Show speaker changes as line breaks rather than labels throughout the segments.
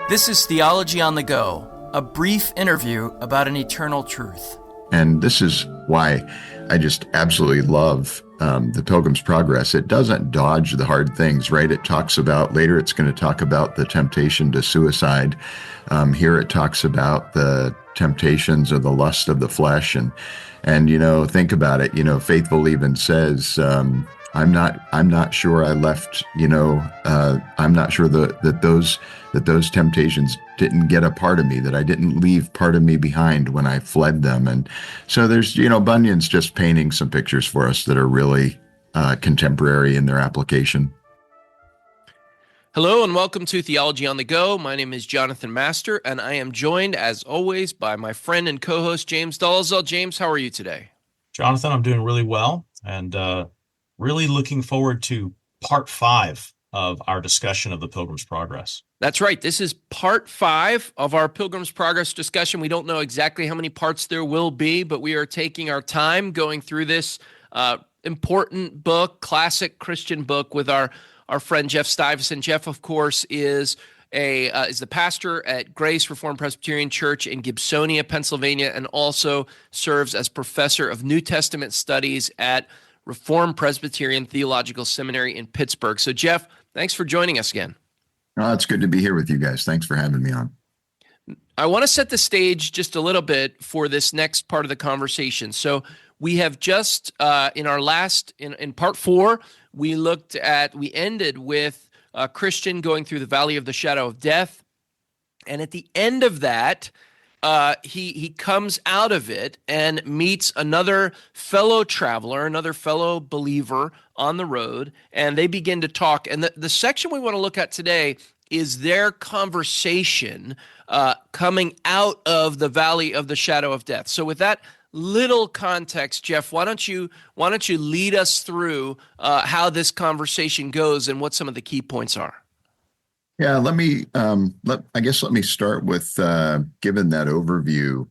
This is Theology on the Go, a brief interview about an eternal truth.
And this is why I just absolutely love the Pilgrim's Progress. It doesn't dodge the hard things, right? It talks about, later it's going to talk about the temptation to suicide. Here it talks about the temptations or the lust of the flesh. And you know, think about it, you know, Faithful even says, I'm not sure I left, I'm not sure that those temptations didn't get a part of me, that I didn't leave part of me behind when I fled them. And so there's, Bunyan's just painting some pictures for us that are really contemporary in their application.
Hello and welcome to Theology on the Go. My name is Jonathan Master, and I am joined, as always, by my friend and co-host, James Dolezal. James, how are you today?
Jonathan, I'm doing really well, and really looking forward to part 5 of our discussion of the Pilgrim's Progress.
That's right. This is part 5 of our Pilgrim's Progress discussion. We don't know exactly how many parts there will be, but we are taking our time going through this important book, classic Christian book, with our friend Jeff Stivason. Jeff, of course, is the pastor at Grace Reformed Presbyterian Church in Gibsonia, Pennsylvania, and also serves as professor of New Testament studies at Reformed Presbyterian Theological Seminary in Pittsburgh. So, Jeff, thanks for joining us again.
Oh, it's good to be here with you guys. Thanks for having me on.
I want to set the stage just a little bit for this next part of the conversation. So we have just, in part 4, we ended with a Christian going through the valley of the shadow of death. And at the end of that, he comes out of it and meets another fellow traveler, another fellow believer on the road, and they begin to talk. And the section we want to look at today is their conversation coming out of the valley of the shadow of death. So with that little context, Jeff, why don't you lead us through how this conversation goes and what some of the key points are?
Yeah, let me start with given that overview.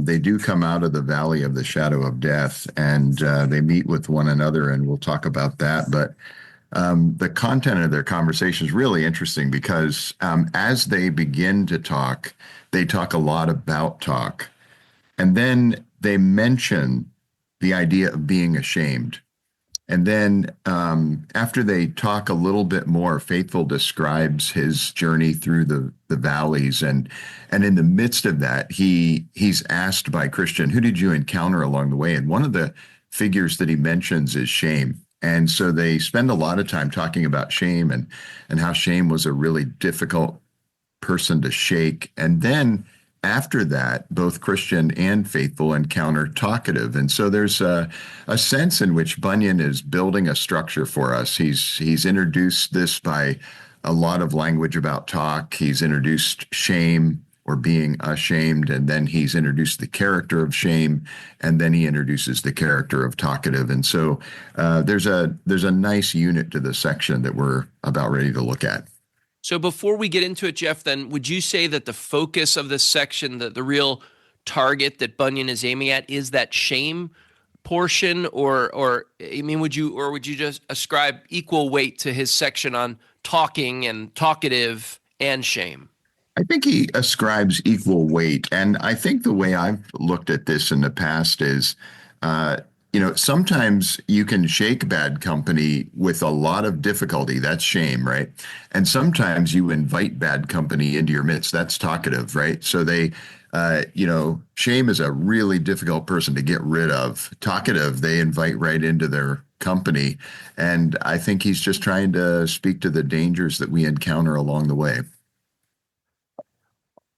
They do come out of the valley of the shadow of death, and they meet with one another, and we'll talk about that. But the content of their conversation is really interesting because as they begin to talk, they talk a lot about talk. And then they mention the idea of being ashamed. And then after they talk a little bit more, Faithful describes his journey through the valleys. And in the midst of that, he's asked by Christian, who did you encounter along the way? And one of the figures that he mentions is shame. And so they spend a lot of time talking about shame and how shame was a really difficult person to shake. And then after that, both Christian and Faithful encounter talkative. And so there's a sense in which Bunyan is building a structure for us. He's introduced this by a lot of language about talk. He's introduced shame or being ashamed, and then he's introduced the character of shame, and then he introduces the character of talkative. And so there's a nice unit to the section that we're about ready to look at.
So before we get into it, Jeff, then would you say that the focus of this section, the real target that Bunyan is aiming at, is that shame portion, or would you just ascribe equal weight to his section on talking and talkative and shame?
I think he ascribes equal weight, and I think the way I've looked at this in the past is, sometimes you can shake bad company with a lot of difficulty. That's shame, right? And sometimes you invite bad company into your midst. That's talkative, right? So shame is a really difficult person to get rid of. Talkative, they invite right into their company. And I think he's just trying to speak to the dangers that we encounter along the way.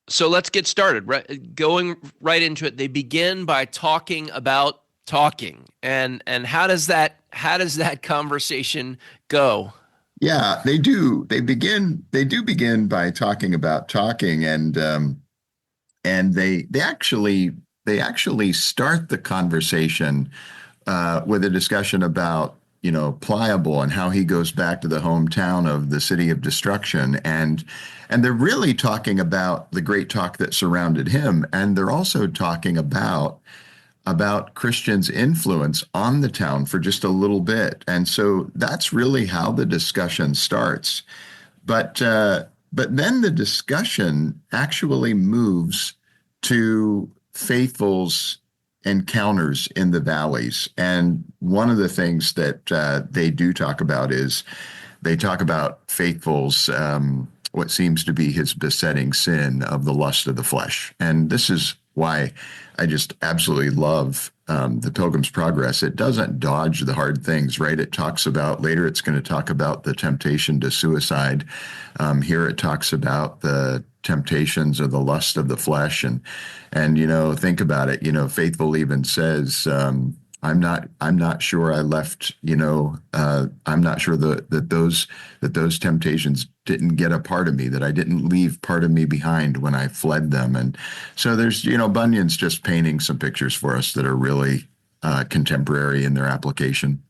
So let's get started. Right, going right into it. They begin by talking about talking, and how does that conversation go?
Yeah, they do. They do begin by talking about talking, and they actually start the conversation with a discussion about Pliable and how he goes back to the hometown of the city of destruction, and they're really talking about the great talk that surrounded him, and they're also talking about Christian's influence on the town for just a little bit. And so that's really how the discussion starts. But But then the discussion actually moves to faithful's encounters in the valleys. And one of the things that they do talk about is they talk about faithful's what seems to be his besetting sin of the lust of the flesh. And this is why I just absolutely love the Pilgrim's Progress. It doesn't dodge the hard things, right? It talks about, later it's going to talk about the temptation to suicide. Here it talks about the temptations of the lust of the flesh. And think about it, Faithful even says, I'm not sure I left, I'm not sure that those temptations didn't get a part of me, that I didn't leave part of me behind when I fled them. And so there's, Bunyan's just painting some pictures for us that are really contemporary in their application.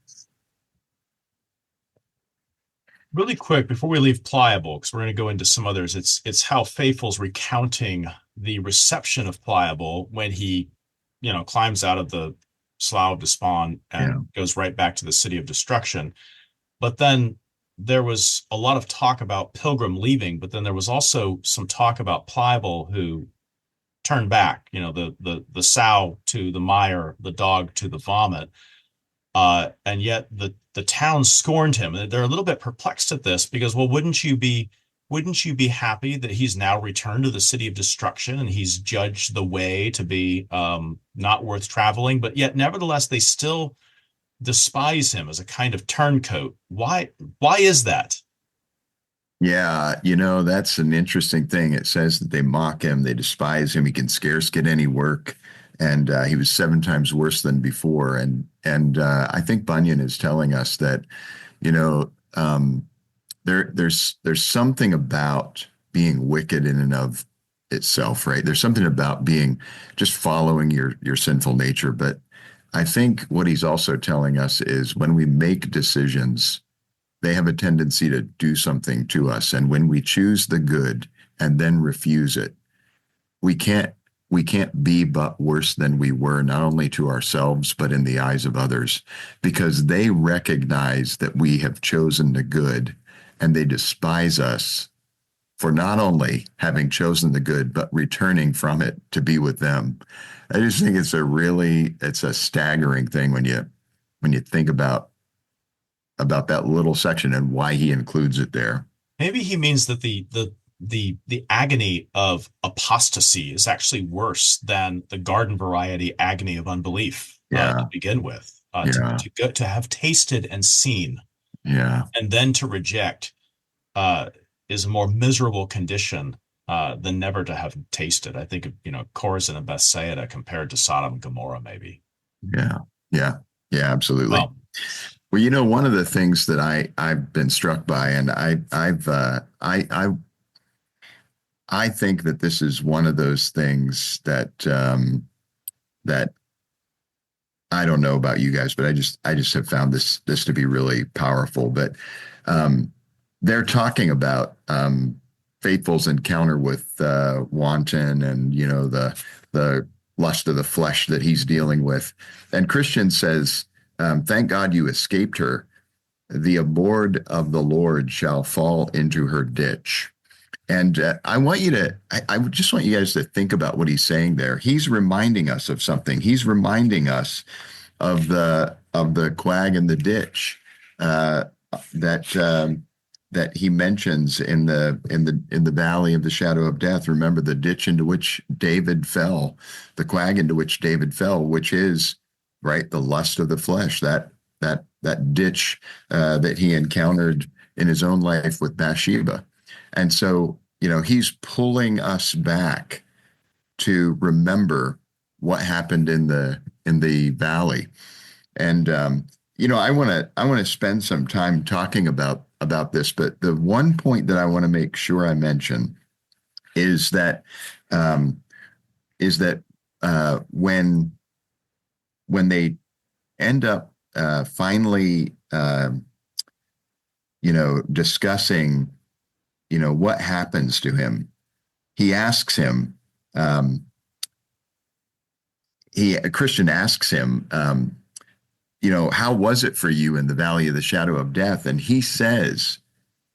Really quick, before we leave Pliable, because we're going to go into some others, it's how Faithful's recounting the reception of Pliable when he, climbs out of the Slough of Despond and goes right back to the city of destruction. But then there was a lot of talk about Pilgrim leaving, but then there was also some talk about Pliable, who turned back, the sow to the mire, the dog to the vomit. And yet the town scorned him. And they're a little bit perplexed at this because, well, wouldn't you be happy that he's now returned to the city of destruction and he's judged the way to be not worth traveling? But yet, nevertheless, they still despise him as a kind of turncoat. Why is that?
Yeah, that's an interesting thing. It says that they mock him, they despise him. He can scarce get any work, and he was 7 times worse than before. And I think Bunyan is telling us that, there's something about being wicked in and of itself, right? There's something about being just following your sinful nature. But I think what he's also telling us is when we make decisions, they have a tendency to do something to us. And when we choose the good and then refuse it, we can't be but worse than we were, not only to ourselves, but in the eyes of others, because they recognize that we have chosen the good and they despise us for not only having chosen the good, but returning from it to be with them. I just think it's a staggering thing when you think about that little section and why he includes it there.
Maybe he means that the agony of apostasy is actually worse than the garden variety agony of unbelief to begin with. To have tasted and seen, and then to reject is a more miserable condition than never to have tasted. I think of Chorazin and Bethsaida compared to Sodom and Gomorrah, maybe.
Yeah, absolutely. Well, one of the things that I've been struck by, and I think that this is one of those things that that I don't know about you guys, but I just have found this to be really powerful. But they're talking about Faithful's encounter with Wanton and the lust of the flesh that he's dealing with, and Christian says, "Thank God you escaped her. The abhorred of the Lord shall fall into her ditch." And I just want you guys to think about what he's saying there. He's reminding us of something. He's reminding us of the quag in the ditch that he mentions in the valley of the shadow of death. Remember the ditch into which David fell, the quag into which David fell, which is right the lust of the flesh. That ditch that he encountered in his own life with Bathsheba. And so, he's pulling us back to remember what happened in the valley. And, I want to spend some time talking about this, but the one point that I want to make sure I mention is that when they end up finally, discussing, what happens to him, he asks him, Christian asks him, how was it for you in the valley of the shadow of death? And he says,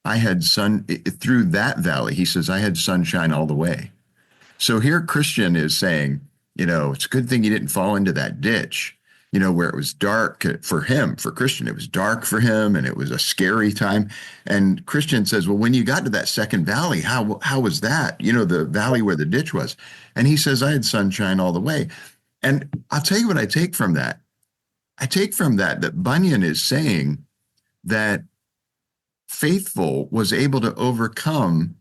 I had through that valley. He says, I had sunshine all the way. So here Christian is saying, it's a good thing he didn't fall into that ditch, where it was dark for him. For Christian, it was dark for him, and it was a scary time. And Christian says, well, when you got to that second valley, how was that? The valley where the ditch was. And he says, I had sunshine all the way. And I'll tell you what I take from that. I take from that Bunyan is saying that Faithful was able to overcome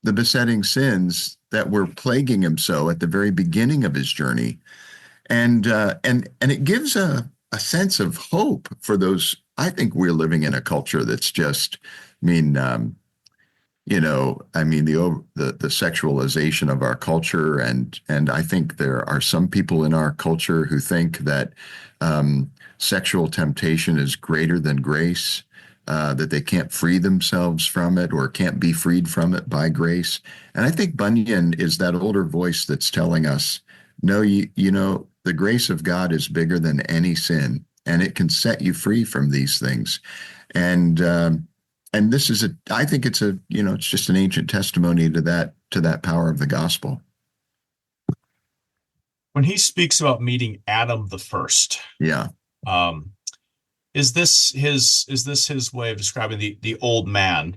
the besetting sins that were plaguing him so at the very beginning of his journey. And it gives a sense of hope for those. I think we're living in a culture that's just, the sexualization of our culture. And I think there are some people in our culture who think that sexual temptation is greater than grace, that they can't free themselves from it or can't be freed from it by grace. And I think Bunyan is that older voice that's telling us, no, the grace of God is bigger than any sin, and it can set you free from these things. And this is I think it's it's just an ancient testimony to that power of the gospel.
When he speaks about meeting Adam the first,
yeah.
Is this his way of describing the old man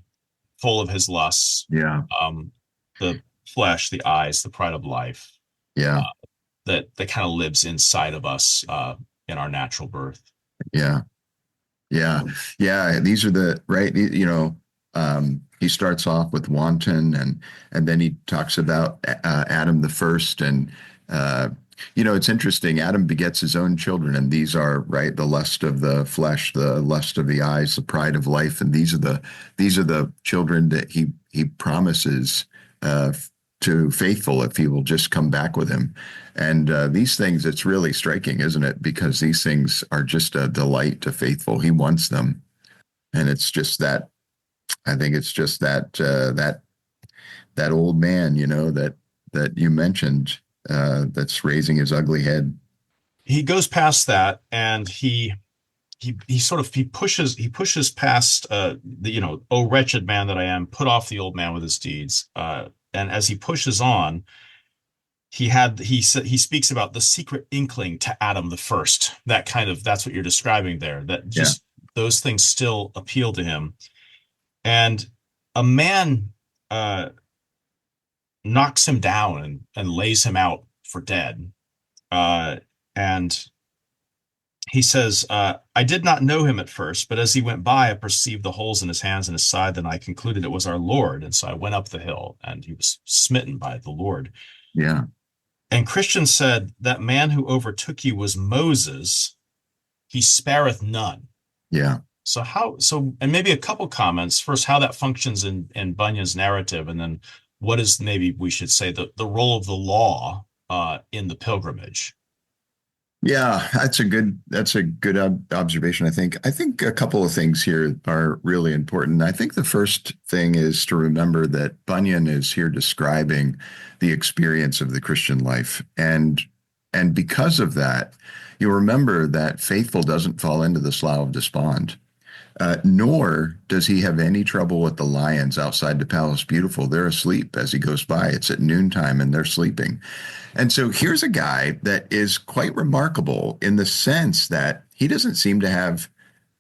full of his lusts?
Yeah.
The flesh, the eyes, the pride of life.
Yeah.
That kind of lives inside of us in our natural birth.
Yeah. Yeah. Yeah. These are the right, he starts off with wanton and then he talks about Adam the first. And it's interesting. Adam begets his own children, and these are right the lust of the flesh, the lust of the eyes, the pride of life, and these are the children that he promises to Faithful if he will just come back with him. And these things, it's really striking, isn't it? Because these things are just a delight to Faithful. He wants them, and it's just that. I think it's just that that old man, that you mentioned. That's raising his ugly head.
He goes past that, and he pushes past oh wretched man that I am, put off the old man with his deeds. And as he pushes on, he speaks about the secret inkling to Adam the first. That's what you're describing there. That just those things still appeal to him, and a man knocks him down and lays him out for dead. And he says, I did not know him at first, but as he went by, I perceived the holes in his hands and his side. Then I concluded it was our Lord. And so I went up the hill, and he was smitten by the Lord.
Yeah.
And Christian said, that man who overtook you was Moses. He spareth none.
Yeah.
And maybe a couple comments. First, how that functions in Bunyan's narrative, and then what is, maybe we should say, the role of the law in the pilgrimage.
Yeah, that's a good observation. I think a couple of things here are really important. I think the first thing is to remember that Bunyan is here describing the experience of the Christian life, and because of that, you remember that Faithful doesn't fall into the slough of despond. Nor does he have any trouble with the lions outside the Palace Beautiful. They're asleep as he goes by. It's at noontime and they're sleeping. And so here's a guy that is quite remarkable in the sense that he doesn't seem to have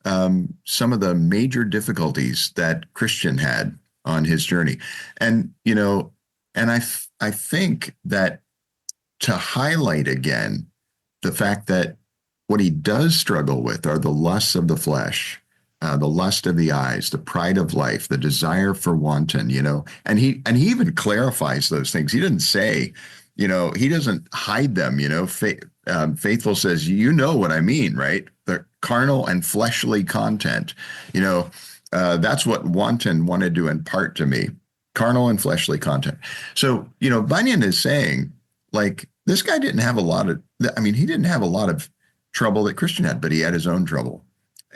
some of the major difficulties that Christian had on his journey. And, I think that to highlight again the fact that what he does struggle with are the lusts of the flesh, the lust of the eyes, the pride of life, the desire for wanton, and he even clarifies those things. He doesn't say, he doesn't hide them, Faithful says, what I mean, right? The carnal and fleshly content, that's what wanton wanted to impart to me, carnal and fleshly content. So, Bunyan is saying, like, this guy didn't have he didn't have a lot of trouble that Christian had, but he had his own trouble.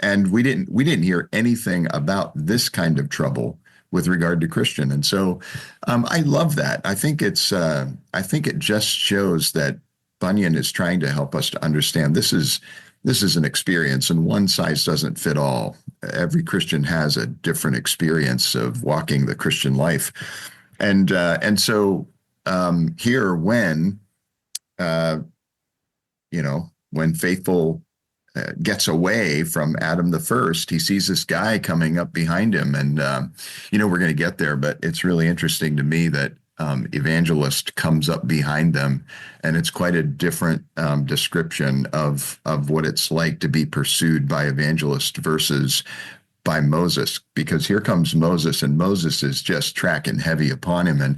And we didn't hear anything about this kind of trouble with regard to Christian. And so I love that. I think it just shows that Bunyan is trying to help us to understand this is an experience, and one size doesn't fit all. every Christian has a different experience of walking the Christian life. And so here, when when Faithful gets away from Adam the first, he sees this guy coming up behind him, and we're going to get there, but it's really interesting to me that Evangelist comes up behind them, and it's quite a different description of what it's like to be pursued by Evangelist versus by Moses, because here comes Moses, and Moses is just tracking heavy upon him,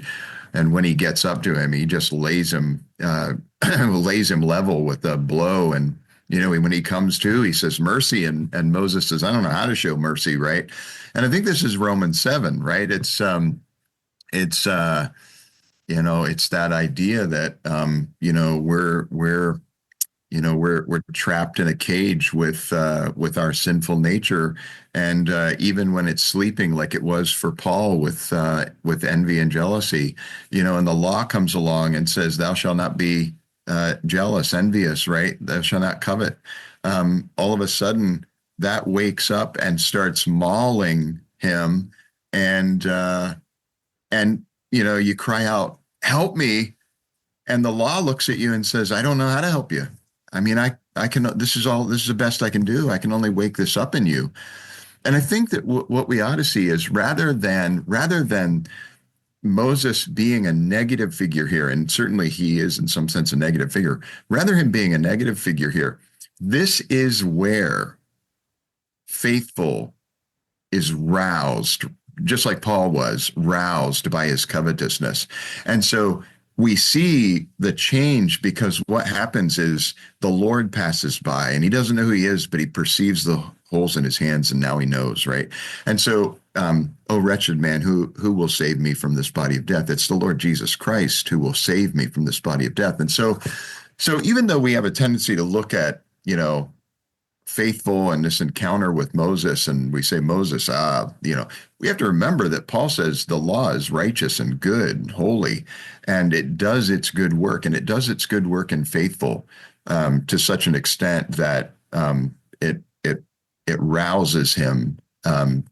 and when he gets up to him, he just lays him level with a blow. And when he comes to, he says mercy, and Moses says, I don't know how to show mercy, right? And I think this is Romans 7, right? It's that idea that we're trapped in a cage with our sinful nature, and even when it's sleeping, like it was for Paul with envy and jealousy, and the law comes along and says, "Thou shalt not be jealous, envious," right? "Thou shalt not covet." All of a sudden, that wakes up and starts mauling him, and you cry out, "Help me!" And the law looks at you and says, "I don't know how to help you. I mean, I can, this is the best I can do. I can only wake this up in you." And I think that what we ought to see is rather than Moses being a negative figure here, and certainly he is in some sense a negative figure, rather him being a negative figure here, this is where Faithful is roused, just like Paul was roused by his covetousness. And so we see the change, because what happens is the Lord passes by, and he doesn't know who he is, but he perceives the holes in his hands, and now he knows, right? And so, "Oh, wretched man, who will save me from this body of death?" It's the Lord Jesus Christ who will save me from this body of death. And so even though we have a tendency to look at, Faithful and this encounter with Moses, and we say, Moses, we have to remember that Paul says the law is righteous and good and holy, and it does its good work, and it does its good work in Faithful to such an extent that it rouses him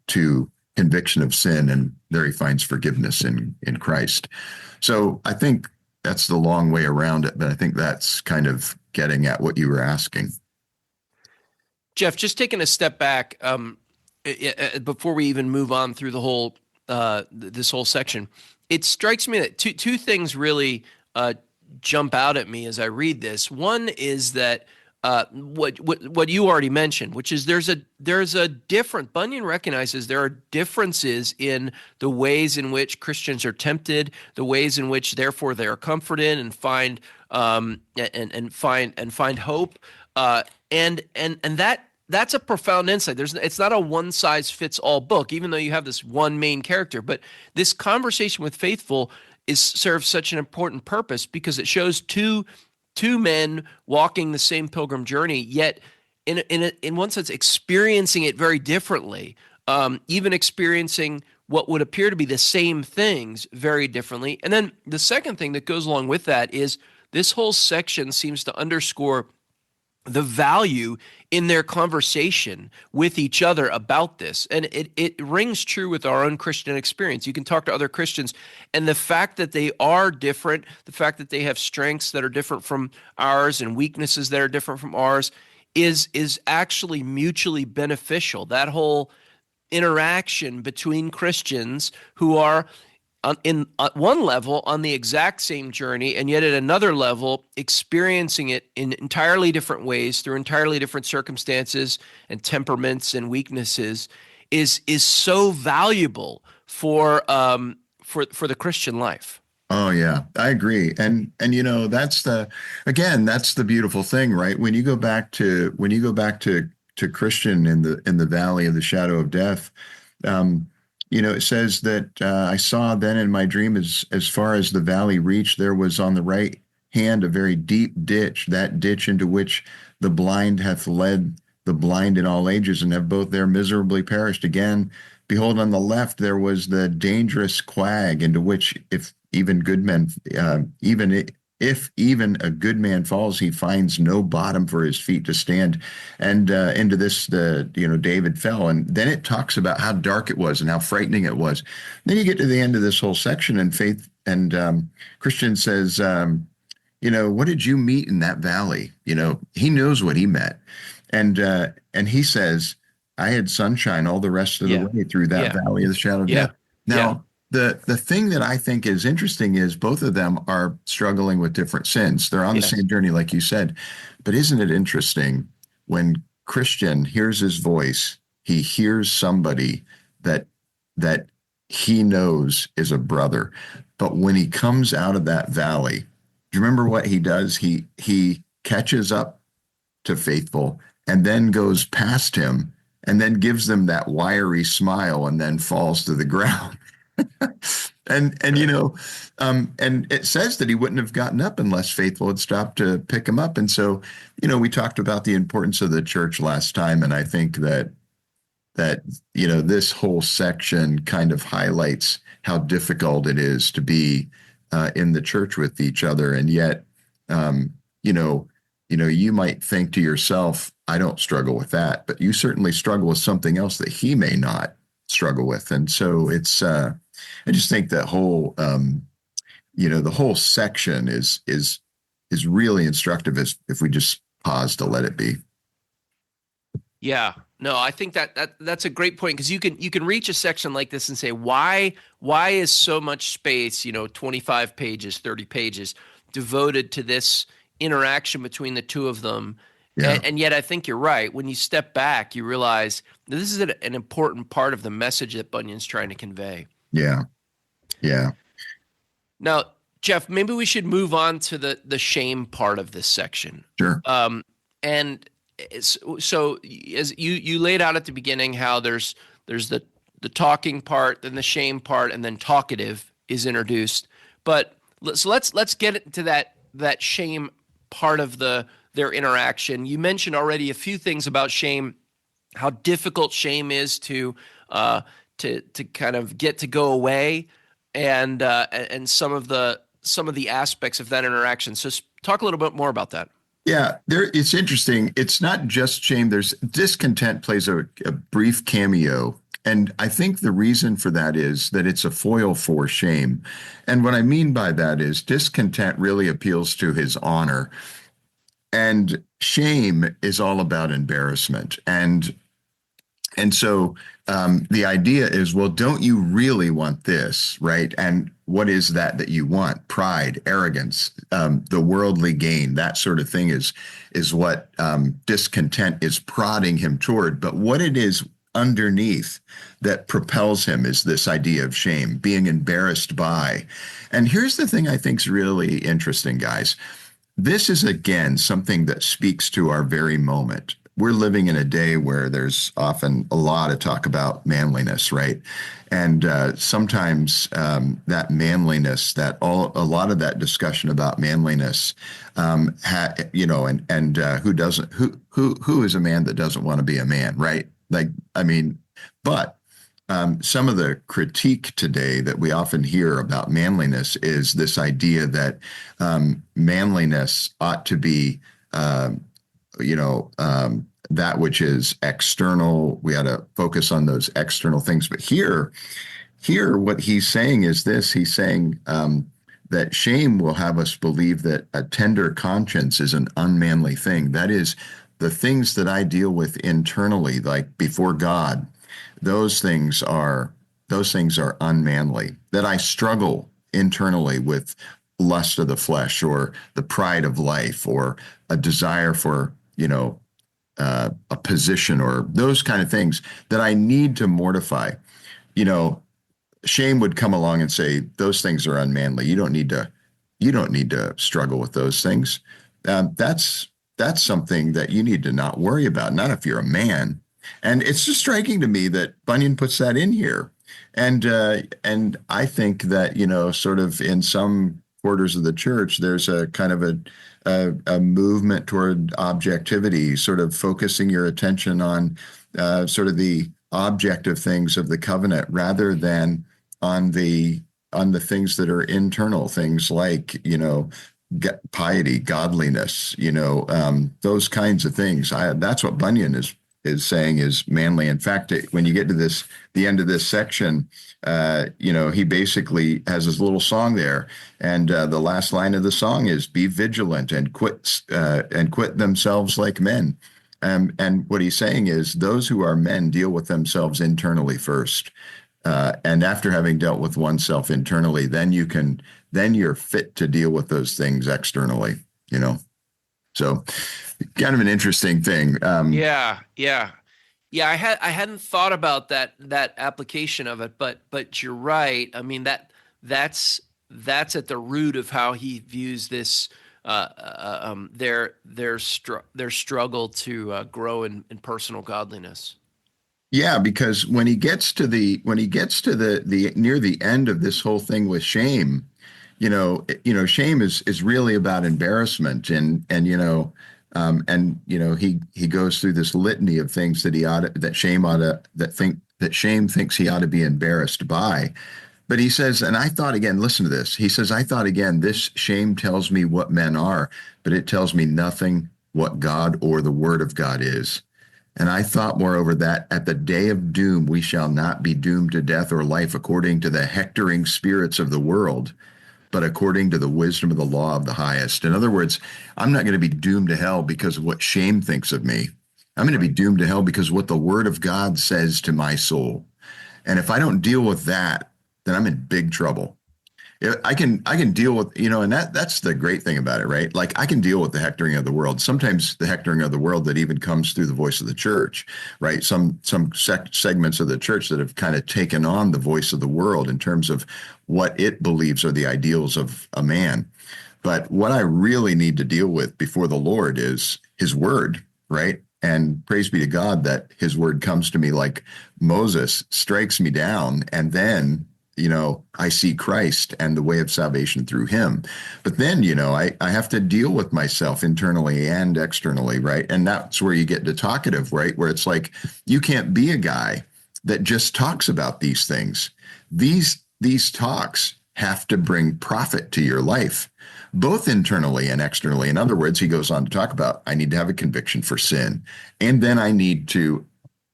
to conviction of sin, and there he finds forgiveness in Christ. So I think that's the long way around it, but I think that's kind of getting at what you were asking.
Jeff, just taking a step back before we even move on through the whole this whole section, it strikes me that two things really jump out at me as I read this. One is that what you already mentioned, which is there's a different. Bunyan recognizes there are differences in the ways in which Christians are tempted, the ways in which therefore they are comforted and find find hope. And that's a profound insight. It's not a one size fits all book, even though you have this one main character. But this conversation with Faithful serves such an important purpose, because it shows two men walking the same pilgrim journey, yet in one sense experiencing it very differently, even experiencing what would appear to be the same things very differently. And then the second thing that goes along with that is this whole section seems to underscore the value in their conversation with each other about this. And it rings true with our own Christian experience. You can talk to other Christians, and the fact that they are different, the fact that they have strengths that are different from ours and weaknesses that are different from ours is actually mutually beneficial. That whole interaction between Christians who are at one level on the exact same journey, and yet at another level experiencing it in entirely different ways through entirely different circumstances and temperaments and weaknesses is so valuable for the Christian life.
Oh yeah, I agree. And that's the beautiful thing, right? When you go back to Christian in the valley of the shadow of death, it says that I saw then in my dream, as far as the valley reached, there was on the right hand a very deep ditch, that ditch into which the blind hath led the blind in all ages, and have both there miserably perished. Again, behold, on the left there was the dangerous quag, into which if even good men, if even a good man falls, he finds no bottom for his feet to stand. And into this, David fell. And then it talks about how dark it was and how frightening it was. Then you get to the end of this whole section, and Faith and Christian says, what did you meet in that valley? He knows what he met. And he says, I had sunshine all the rest of the way through that valley of the shadow of death. Now, the thing that I think is interesting is both of them are struggling with different sins. They're on the same journey, like you said. But isn't it interesting when Christian hears his voice, he hears somebody that he knows is a brother. But when he comes out of that valley, do you remember what he does? He catches up to Faithful and then goes past him and then gives them that wiry smile and then falls to the ground. and it says that he wouldn't have gotten up unless Faithful had stopped to pick him up. And so, we talked about the importance of the church last time. And I think that this whole section kind of highlights how difficult it is to be in the church with each other. And yet, you might think to yourself, I don't struggle with that, but you certainly struggle with something else that he may not struggle with. And so it's, I just think that whole, the whole section is really instructive if we just pause to let it be.
Yeah, no, I think that's a great point, because you can reach a section like this and say, why is so much space, 25 pages, 30 pages devoted to this interaction between the two of them? Yeah. And yet I think you're right. When you step back, you realize that this is an important part of the message that Bunyan's trying to convey. Yeah.
Yeah.
Now, Jeff, maybe we should move on to the shame part of this section.
Sure.
And so as you laid out at the beginning, how there's the talking part, then the shame part, and then talkative is introduced. But let's get into that shame part of their interaction. You mentioned already a few things about shame, how difficult shame is to kind of get to go away, and some of the aspects of that interaction. So talk a little bit more about that.
Yeah, it's interesting. It's not just shame. There's discontent plays a brief cameo. And I think the reason for that is that it's a foil for shame. And what I mean by that is discontent really appeals to his honor. And shame is all about embarrassment. And so the idea is, well, don't you really want this, right? And what is that you want? Pride, arrogance, the worldly gain, that sort of thing is what discontent is prodding him toward. But what it is underneath that propels him is this idea of shame, being embarrassed by. And here's the thing I think is really interesting, guys. This is, again, something that speaks to our very moment. We're living in a day where there's often a lot of talk about manliness, right? And sometimes that manliness, a lot of that discussion about manliness, who is a man that doesn't want to be a man, right? But some of the critique today that we often hear about manliness is this idea that manliness ought to be, that which is external. We ought to focus on those external things. But here, what he's saying is this. He's saying that shame will have us believe that a tender conscience is an unmanly thing. That is, the things that I deal with internally, like before God, those things are unmanly. That I struggle internally with lust of the flesh, or the pride of life, or a desire for, a position, or those kind of things that I need to mortify. Shame would come along and say, those things are unmanly. You don't need to struggle with those things. That's something that you need to not worry about, not if you're a man. And it's just striking to me that Bunyan puts that in here. And I think that, sort of in some quarters of the church, there's a kind of a movement toward objectivity, sort of focusing your attention on sort of the objective things of the covenant rather than on the things that are internal, things like, piety, godliness, those kinds of things. That's what Bunyan is saying is manly. In fact, when you get to the end of this section, he basically has his little song there, and the last line of the song is "Be vigilant and quit themselves like men." And what he's saying is those who are men deal with themselves internally first. And after having dealt with oneself internally, then you're fit to deal with those things externally, So kind of an interesting thing.
Yeah. I hadn't thought about that application of it, but you're right. I mean, that's at the root of how he views this, their struggle to grow in personal godliness.
Yeah, because when he gets to the near the end of this whole thing with shame, shame is really about embarrassment, and he goes through this litany of things that shame thinks he ought to be embarrassed by. But he says, and I thought again, listen to this. He says, I thought again, this shame tells me what men are, but it tells me nothing what God or the word of God is. And I thought, moreover, that at the day of doom, we shall not be doomed to death or life according to the hectoring spirits of the world, but according to the wisdom of the law of the highest. In other words, I'm not going to be doomed to hell because of what shame thinks of me. I'm going to be doomed to hell because of what the word of God says to my soul. And if I don't deal with that, then I'm in big trouble. I can deal with, and that's the great thing about it, right? Like I can deal with the hectoring of the world. Sometimes the hectoring of the world that even comes through the voice of the church, right? Some segments of the church that have kind of taken on the voice of the world in terms of what it believes are the ideals of a man. But what I really need to deal with before the Lord is his word, right? And praise be to God that his word comes to me like Moses, strikes me down, and then I see Christ and the way of salvation through him. But then, I have to deal with myself internally and externally, right? And that's where you get to talkative, right? Where it's like, you can't be a guy that just talks about these things. These talks have to bring profit to your life, both internally and externally. In other words, he goes on to talk about, I need to have a conviction for sin, and then I need to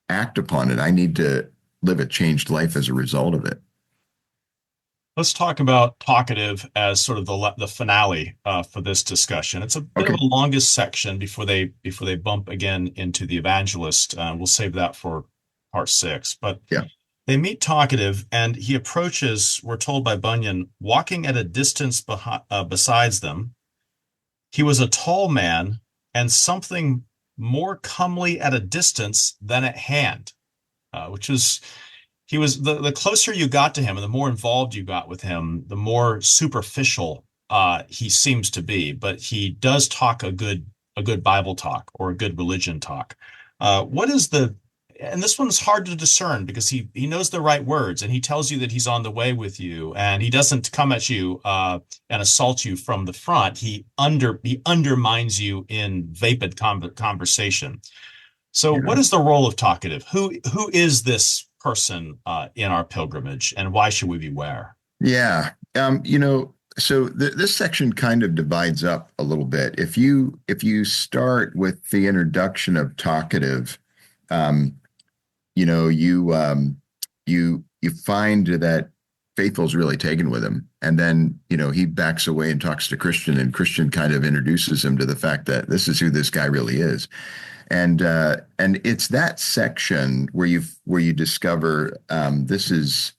act upon it. I need to live a changed life as a result of it.
Let's talk about talkative as sort of the finale for this discussion. It's a bit of the longest section before they bump again into the evangelist. We'll save that for part 6. But
yeah,
they meet talkative, and he approaches, we're told by Bunyan, walking at a distance besides them. He was a tall man, and something more comely at a distance than at hand, which is... He was the closer you got to him and the more involved you got with him, the more superficial he seems to be. But he does talk a good Bible talk or a good religion talk. And this one's hard to discern because he knows the right words and he tells you that he's on the way with you and he doesn't come at you and assault you from the front. He undermines you in vapid conversation. So What is the role of talkative? Who is this person in our pilgrimage, and why should we beware?
Yeah. So this section kind of divides up a little bit. If you start with the introduction of talkative, you find that Faithful's really taken with him. And then, he backs away and talks to Christian, and Christian kind of introduces him to the fact that this is who this guy really is. And it's that section where you discover this is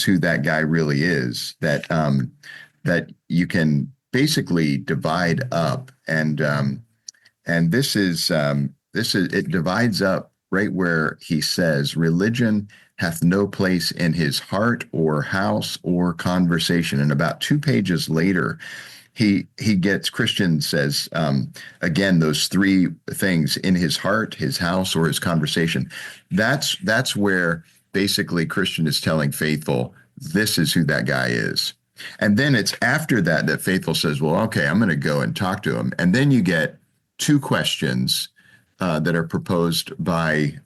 who that guy really is, that you can basically divide up, and it divides up right where he says religion hath no place in his heart or house or conversation. And about 2 pages later, Christian says, again, those 3 things: in his heart, his house, or his conversation. That's where basically Christian is telling Faithful, this is who that guy is. And then it's after that Faithful says, well, okay, I'm going to go and talk to him. And then you get 2 questions that are proposed by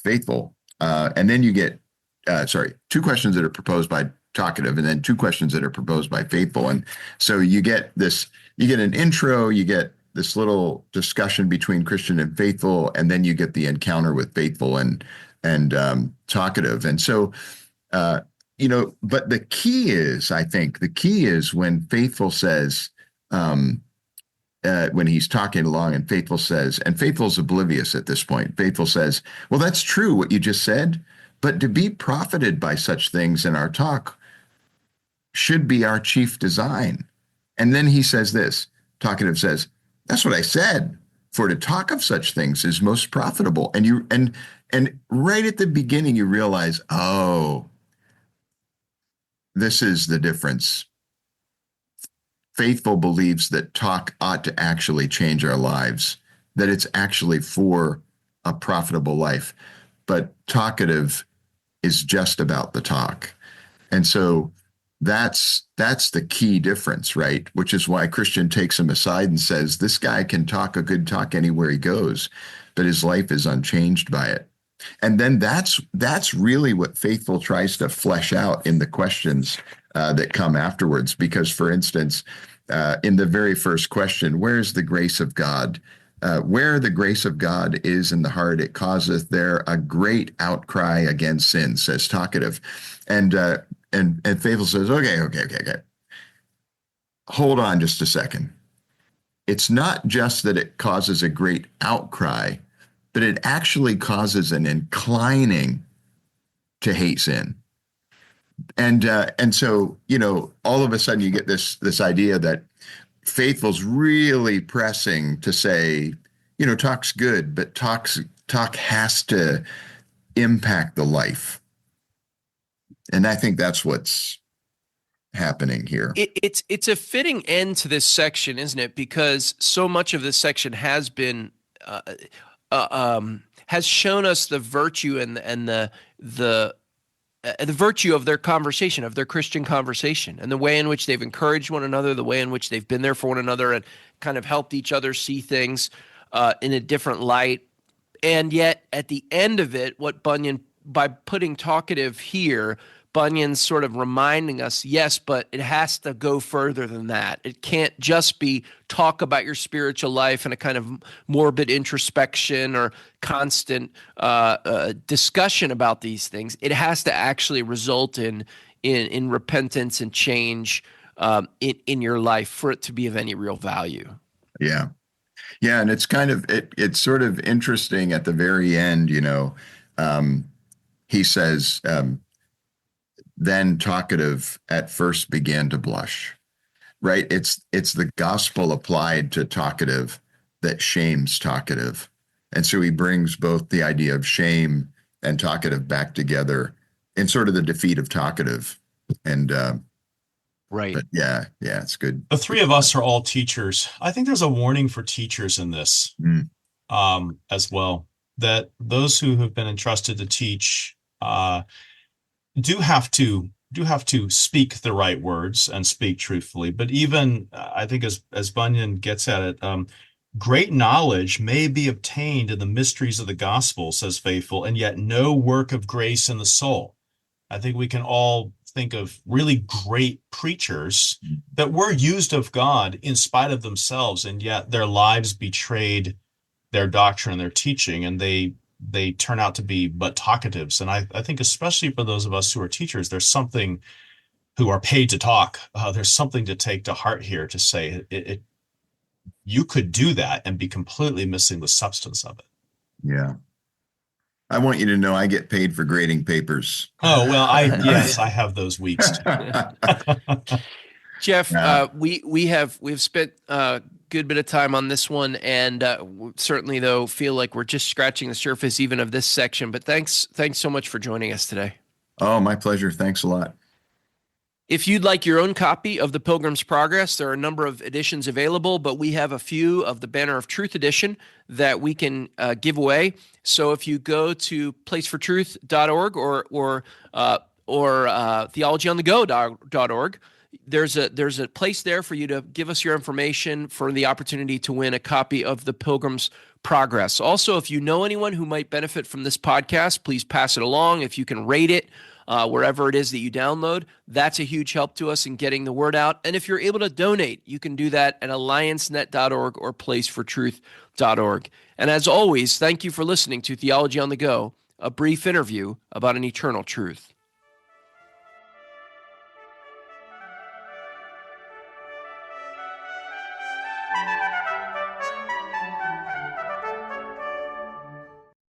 Faithful. And then you get 2 questions that are proposed by talkative, and then two questions that are proposed by Faithful. And so you get an intro, you get this little discussion between Christian and Faithful, and then you get the encounter with Faithful and talkative. And so, but the key is when Faithful says, when he's talking along and Faithful says, and Faithful's oblivious at this point, Faithful says, well, that's true what you just said, but to be profited by such things in our talk should be our chief design. And then he says this, talkative says, that's what I said, for to talk of such things is most profitable. And right at the beginning, you realize, oh, this is the difference. Faithful believes that talk ought to actually change our lives, that it's actually for a profitable life. But talkative is just about the talk. And so that's the key difference, right? Which is why Christian takes him aside and says, this guy can talk a good talk anywhere he goes, but his life is unchanged by it. And then that's really what Faithful tries to flesh out in the questions that come afterwards. Because, for instance, in the very first question, where's the grace of God? Where the grace of God is in the heart, it causeth there a great outcry against sin, says talkative. And Faithful says, okay. Hold on just a second. It's not just that it causes a great outcry, but it actually causes an inclining to hate sin. And so, all of a sudden you get this idea that Faithful's really pressing to say, talk's good, but talk has to impact the life. And I think that's what's happening here.
It's a fitting end to this section, isn't it? Because so much of this section has been has shown us the virtue and the virtue of their conversation, of their Christian conversation, and the way in which they've encouraged one another, the way in which they've been there for one another and kind of helped each other see things in a different light. And yet at the end of it, what Bunyan, by putting talkative here, Bunyan's sort of reminding us, yes, but it has to go further than that. It can't just be talk about your spiritual life and a kind of morbid introspection or constant discussion about these things. It has to actually result in repentance and change in your life for it to be of any real value.
Yeah. Yeah. And it's sort of interesting at the very end, he says, then talkative at first began to blush, right? It's the gospel applied to talkative that shames talkative. And so he brings both the idea of shame and talkative back together in sort of the defeat of talkative. And
right.
But yeah, it's good.
The three of us are all teachers. I think there's a warning for teachers in this as well, that those who have been entrusted to teach do have to speak the right words and speak truthfully. But even I think as Bunyan gets at it, great knowledge may be obtained in the mysteries of the gospel, says Faithful, and yet no work of grace in the soul. I think we can all think of really great preachers that were used of God in spite of themselves, and yet their lives betrayed their doctrine and their teaching, and they turn out to be but talkatives. And I think especially for those of us who are teachers, there's something, who are paid to talk, there's something to take to heart here, to say you could do that and be completely missing the substance of it.
Yeah. I want you to know I get paid for grading papers.
Oh, well, yes, I have those weeks too.
Jeff, we've spent a good bit of time on this one, and certainly, though, feel like we're just scratching the surface even of this section. But thanks so much for joining us today.
Oh, my pleasure. Thanks a lot.
If you'd like your own copy of the Pilgrim's Progress, there are a number of editions available, but we have a few of the Banner of Truth edition that we can give away. So if you go to placefortruth.org or theologyonthego.org, there's a place there for you to give us your information for the opportunity to win a copy of the Pilgrim's Progress. Also, if you know anyone who might benefit from this podcast, please pass it along. If you can rate it wherever it is that you download. That's a huge help to us in getting the word out. And if you're able to donate, you can do that at alliancenet.org or placefortruth.org. And as always, thank you for listening to Theology on the Go, a brief interview about an eternal truth.